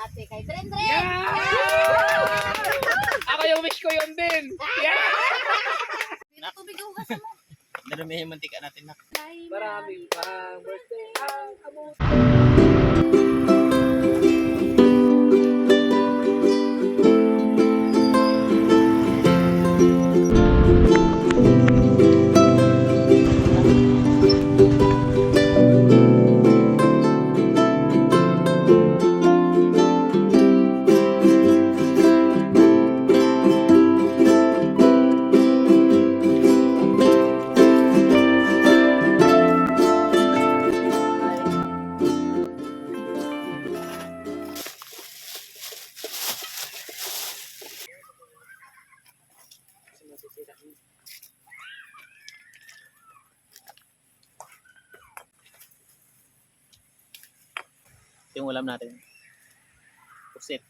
ate kay Dren Dren. Yeah! Ako yung wish ko yun din. Yeah! Tubig ang hugasan mo. Narumihin mantika natin na. Maraming pang birthday ang abot. Yung ulam natin. Pusit.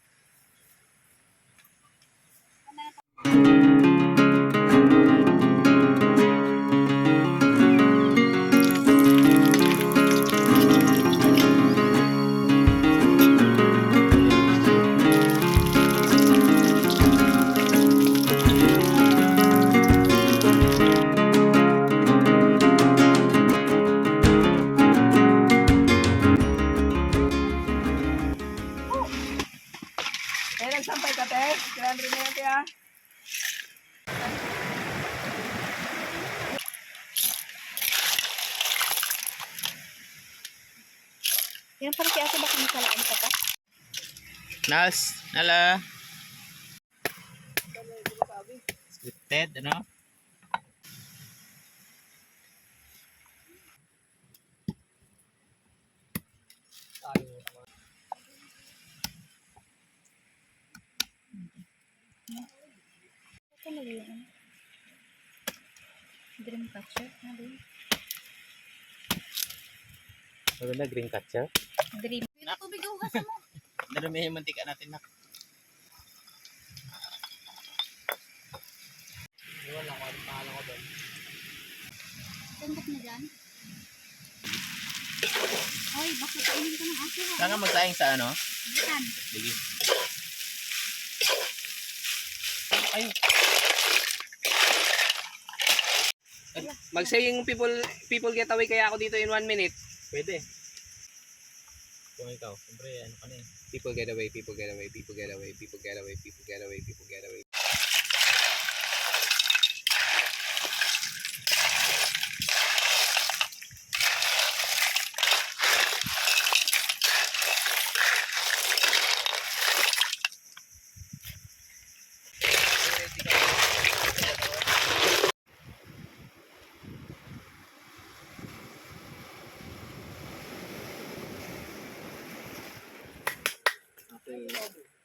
Kailan sampay ka, te? Kailan rin na yan, te, ha? Yan parang si ate baka makalaan ka pa. Nas, nala. Scripted, ano? Ito na yun. Dream catcher. Ano yun? Maganda, green catcher. Dream. Tubig ang hugasan mo. Narumihin mantika natin na. Iwan lang ko, anong pangalan ko doon. Tungkot na dyan. Hoy, bakit kainin ka ng aso ha? Saan ka magsaing sa ano? Bitan. Sige. Ay. Mag-saying people get away kaya ako dito in 1 minute. Pwede. Kung ikaw, siyempre ano ka na eh. People get away, people get away, people get away, people get away, people get away, people get away.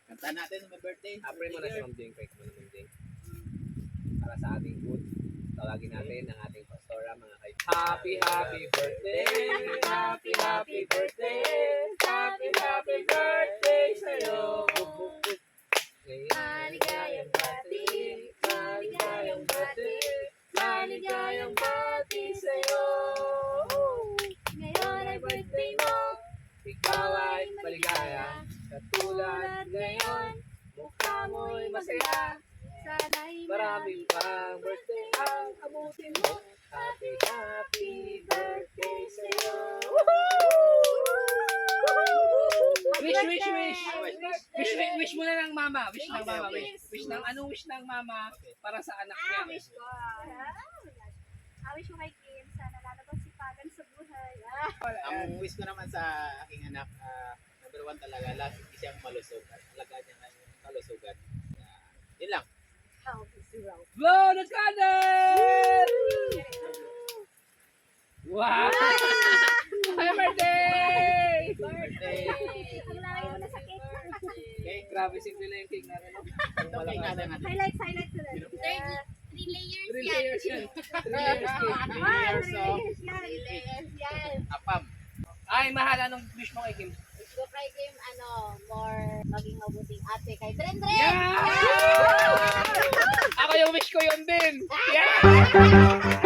Kanta natin may birthday. Apre mo na si Ma'am Jing, pwede mo na Ma'am Jing. Para sa ating food, tawagin natin ang ating pastora, mga kay. Happy, happy birthday! Happy, happy birthday! Happy, happy birthday sa'yo! Maligayang bati, maligayang bati, Maligayang bati sa'yo! ngayon ay birthday mo. Ikaw ay maligaya, katulad ngayon, mukha mo'y masaya. Sana'y Maraming pang birthday ang abutin mo. Happy, happy birthday sa'yo. Wish mo na ng mama. Wish ng mama. Wish ng mama para sa anak niya. wish ko. Wish mo kay Kim, sana lalabas si Pagan sa buhay. Ang wish ko naman sa aking anak, number 1 talaga, lagi siyang malusog at alagaan niya ng kalusugan. Yun lang. Blow the candle! Wow! Happy birthday! Birthday! Ang layo na sa cake. Okay, Grabe, simple na yung cake natin. No? itong king natin natin. Highlights ulit. 3 layers yan. 3 layers cake. Three layers yan. Apam. Ay, mahal. Anong wish mo kay Kim? Wish ko kay Kim, more maging mabuting ate kay Dren Dren. Yeah! Ako yung wish ko yun din. Yeah!